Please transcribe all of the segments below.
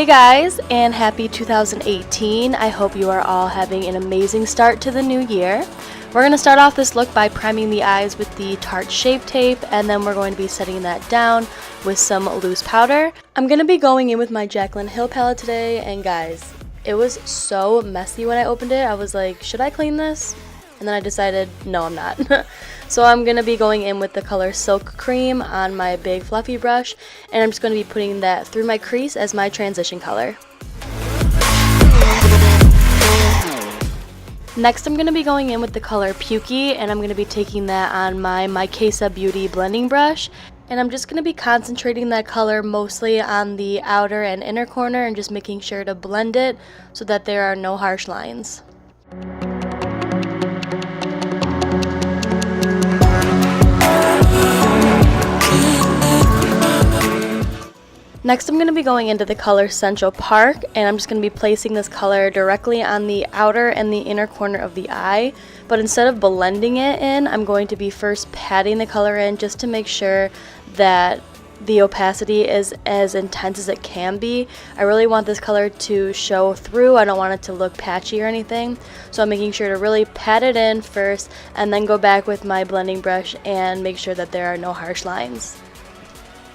Hey guys, and happy 2018. I hope you are all having an amazing start to the new year. We're going to start off this look by priming the eyes with the Tarte Shape Tape, and then we're going to be setting that down with some loose powder. I'm going to be going in with my Jaclyn Hill palette today, and guys, it was so messy when I opened it. I was like, should I clean this? And then I decided, no, I'm not. So I'm going to be going in with the color Silk Cream on my big fluffy brush, and I'm just going to be putting that through my crease as my transition color. Next, I'm going to be going in with the color Pukey, and I'm going to be taking that on my HudyBeautyy blending brush. And I'm just going to be concentrating that color mostly on the outer and inner corner and just making sure to blend it so that there are no harsh lines. Next, I'm going to be going into the color Central Park, and I'm just going to be placing this color directly on the outer and the inner corner of the eye. But instead of blending it in, I'm going to be first patting the color in just to make sure that the opacity is as intense as it can be. I really want this color to show through. I don't want it to look patchy or anything. So I'm making sure to really pat it in first and then go back with my blending brush and make sure that there are no harsh lines.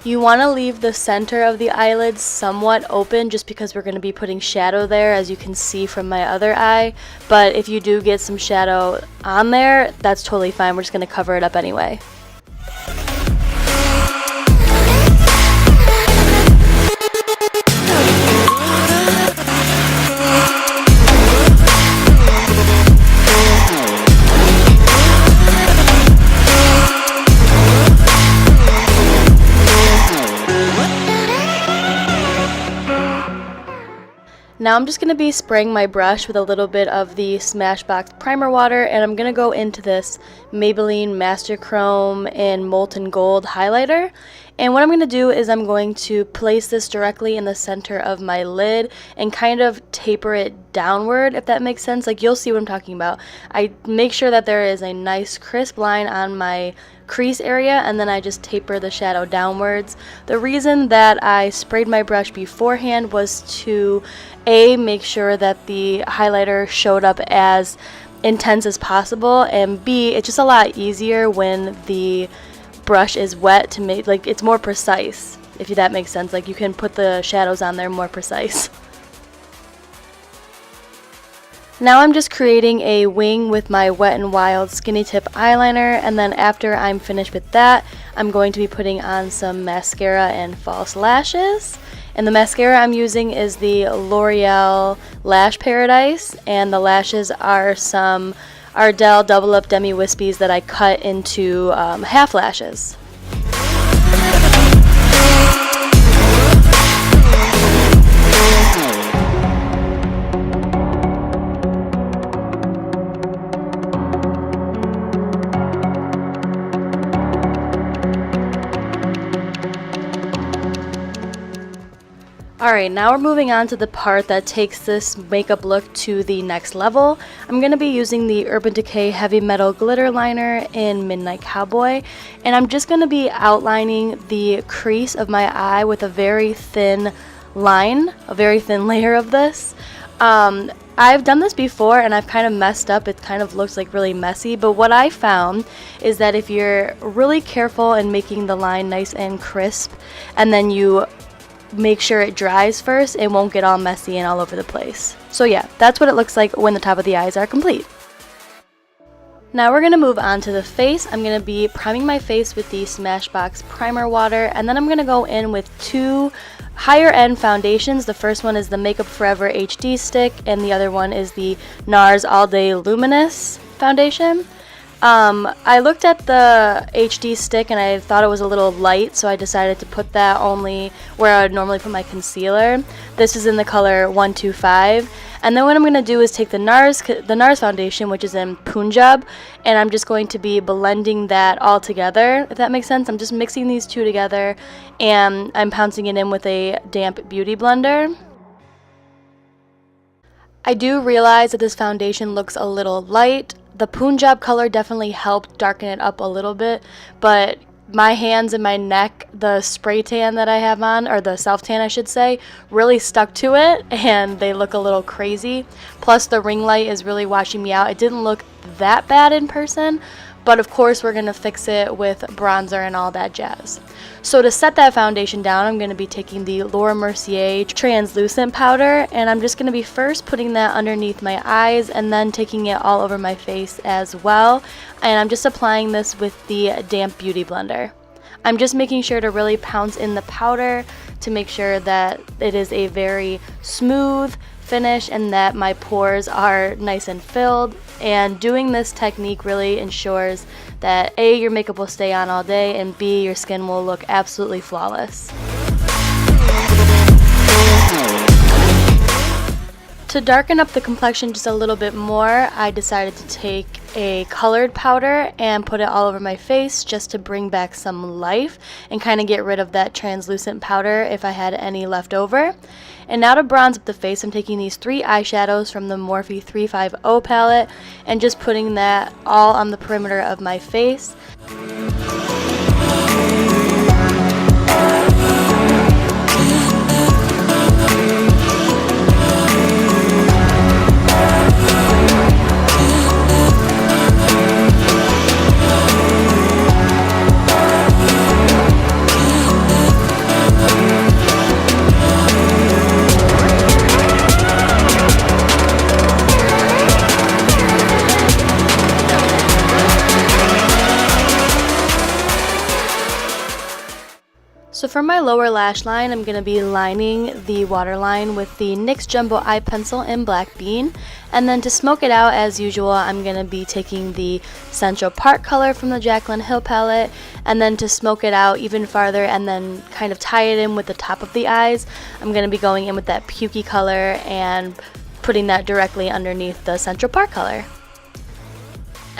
You want to leave the center of the eyelids somewhat open just because we're going to be putting shadow there, as you can see from my other eye. But if you do get some shadow on there, that's totally fine. We're just going to cover it up anyway. Now I'm just going to be spraying my brush with a little bit of the Smashbox primer water, and I'm going to go into this Maybelline Master Chrome in Molten Gold highlighter. And what I'm going to do is I'm going to place this directly in the center of my lid and kind of taper it downward, if that makes sense. Like, you'll see what I'm talking about. I make sure that there is a nice crisp line on my crease area, and then I just taper the shadow downwards. The reason that I sprayed my brush beforehand was to make sure that the highlighter showed up as intense as possible, and B, it's just a lot easier when the brush is wet to make, like, it's more precise, if that makes sense. Like, you can put the shadows on there more precise. Now I'm just creating a wing with my Wet n Wild Skinny Tip eyeliner, and then after I'm finished with that, I'm going to be putting on some mascara and false lashes. And the mascara I'm using is the Loreal Lash Paradise, and the lashes are some Ardell Double Up Demi Whispies that I cut into half lashes. Alright, now we're moving on to the part that takes this makeup look to the next level. I'm going to be using the Urban Decay Heavy Metal Glitter Liner in Midnight Cowboy, and I'm just going to be outlining the crease of my eye with a very thin line, a very thin layer of this. I've done this before and I've kind of messed up. It kind of looks like really messy, but what I found is that if you're really careful in making the line nice and crisp, and then you make sure it dries first, it won't get all messy and all over the place. So yeah, that's what it looks like when the top of the eyes are complete. Now we're going to move on to the face. I'm going to be priming my face with the Smashbox primer water, and then I'm going to go in with two higher end foundations. The first one is the Makeup Forever HD stick, and the other one is the Nars All Day Luminous foundation. I looked at the HD stick and I thought it was a little light, so I decided to put that only where I would normally put my concealer. This is in the color 125. And then what I'm going to do is take the Nars foundation, which is in Punjab, and I'm just going to be blending that all together, if that makes sense. I'm just mixing these two together, and I'm pouncing it in with a damp beauty blender. I do realize that this foundation looks a little light. The Punjab color definitely helped darken it up a little bit, but my hands and my neck, the spray tan that I have on, or the self tan I should say, really stuck to it and they look a little crazy. Plus the ring light is really washing me out. It didn't look that bad in person, but of course we're going to fix it with bronzer and all that jazz. So to set that foundation down, I'm going to be taking the Mercier translucent powder, and I'm just going to be first putting that underneath my eyes and then taking it all over my face as well. And I'm just applying this with the damp beauty blender. I'm just making sure to really pounce in the powder to make sure that it is a very smooth finish and that my pores are nice and filled. And doing this technique really ensures that A, your makeup will stay on all day, and B, your skin will look absolutely flawless. To darken up the complexion just a little bit more, I decided to take a colored powder and put it all over my face just to bring back some life and kind of get rid of that translucent powder if I had any left over. And now to bronze up the face, I'm taking these 3 eyeshadows from the Morphe 350 palette and just putting that all on the perimeter of my face. So for my lower lash line, I'm going to be lining the waterline with the NYX Jumbo Eye Pencil in Black Bean. And then to smoke it out, as usual, I'm going to be taking the Central Park color from the Jaclyn Hill palette. And then to smoke it out even farther and then kind of tie it in with the top of the eyes, I'm going to be going in with that pukey color and putting that directly underneath the Central Park color.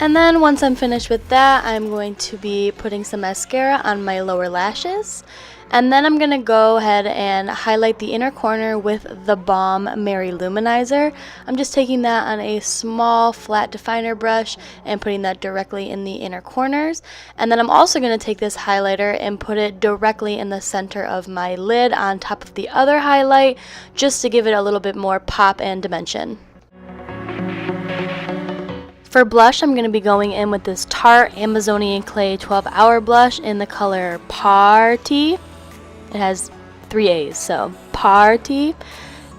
And then once I'm finished with that, I'm going to be putting some mascara on my lower lashes. And then I'm going to go ahead and highlight the inner corner with the Balm Mary Luminizer. I'm just taking that on a small flat definer brush and putting that directly in the inner corners. And then I'm also going to take this highlighter and put it directly in the center of my lid on top of the other highlight, just to give it a little bit more pop and dimension. For blush, I'm going to be going in with this Tarte Amazonian Clay 12-Hour Blush in the color Party. It has 3 A's, so Party.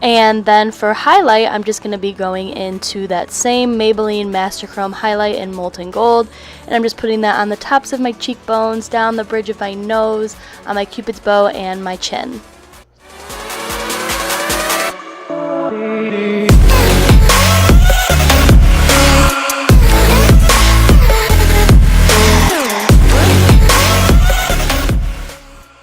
And then for highlight, I'm just going to be going into that same Maybelline Master Chrome highlight in Molten Gold. And I'm just putting that on the tops of my cheekbones, down the bridge of my nose, on my Cupid's bow, and my chin.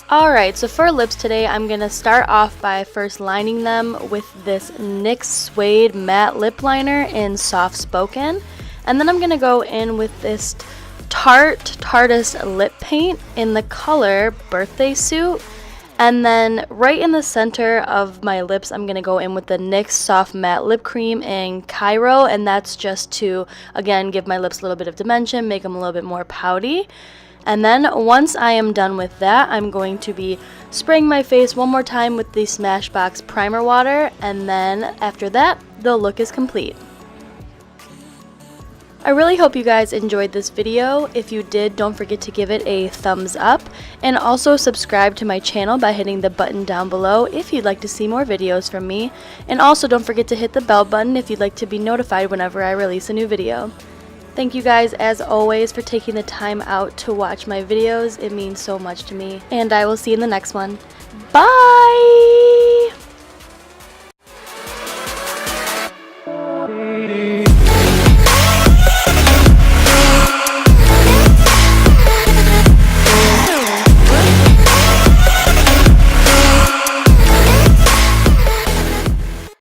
Alright, so for lips today, I'm going to start off by first lining them with this NYX Suede Matte Lip Liner in Soft Spoken. And then I'm going to go in with this Tarte's Lip Paint in the color Birthday Suit. And then right in the center of my lips, I'm going to go in with the NYX Soft Matte Lip Cream in Cairo. And that's just to, again, give my lips a little bit of dimension, make them a little bit more pouty. And then once I am done with that, I'm going to be spraying my face one more time with the Smashbox primer water, and then after that, the look is complete. I really hope you guys enjoyed this video. If you did, don't forget to give it a thumbs up, and also subscribe to my channel by hitting the button down below if you'd like to see more videos from me. And also don't forget to hit the bell button if you'd like to be notified whenever I release a new video. Thank you guys, as always, for taking the time out to watch my videos. It means so much to me. And I will see you in the next one. Bye!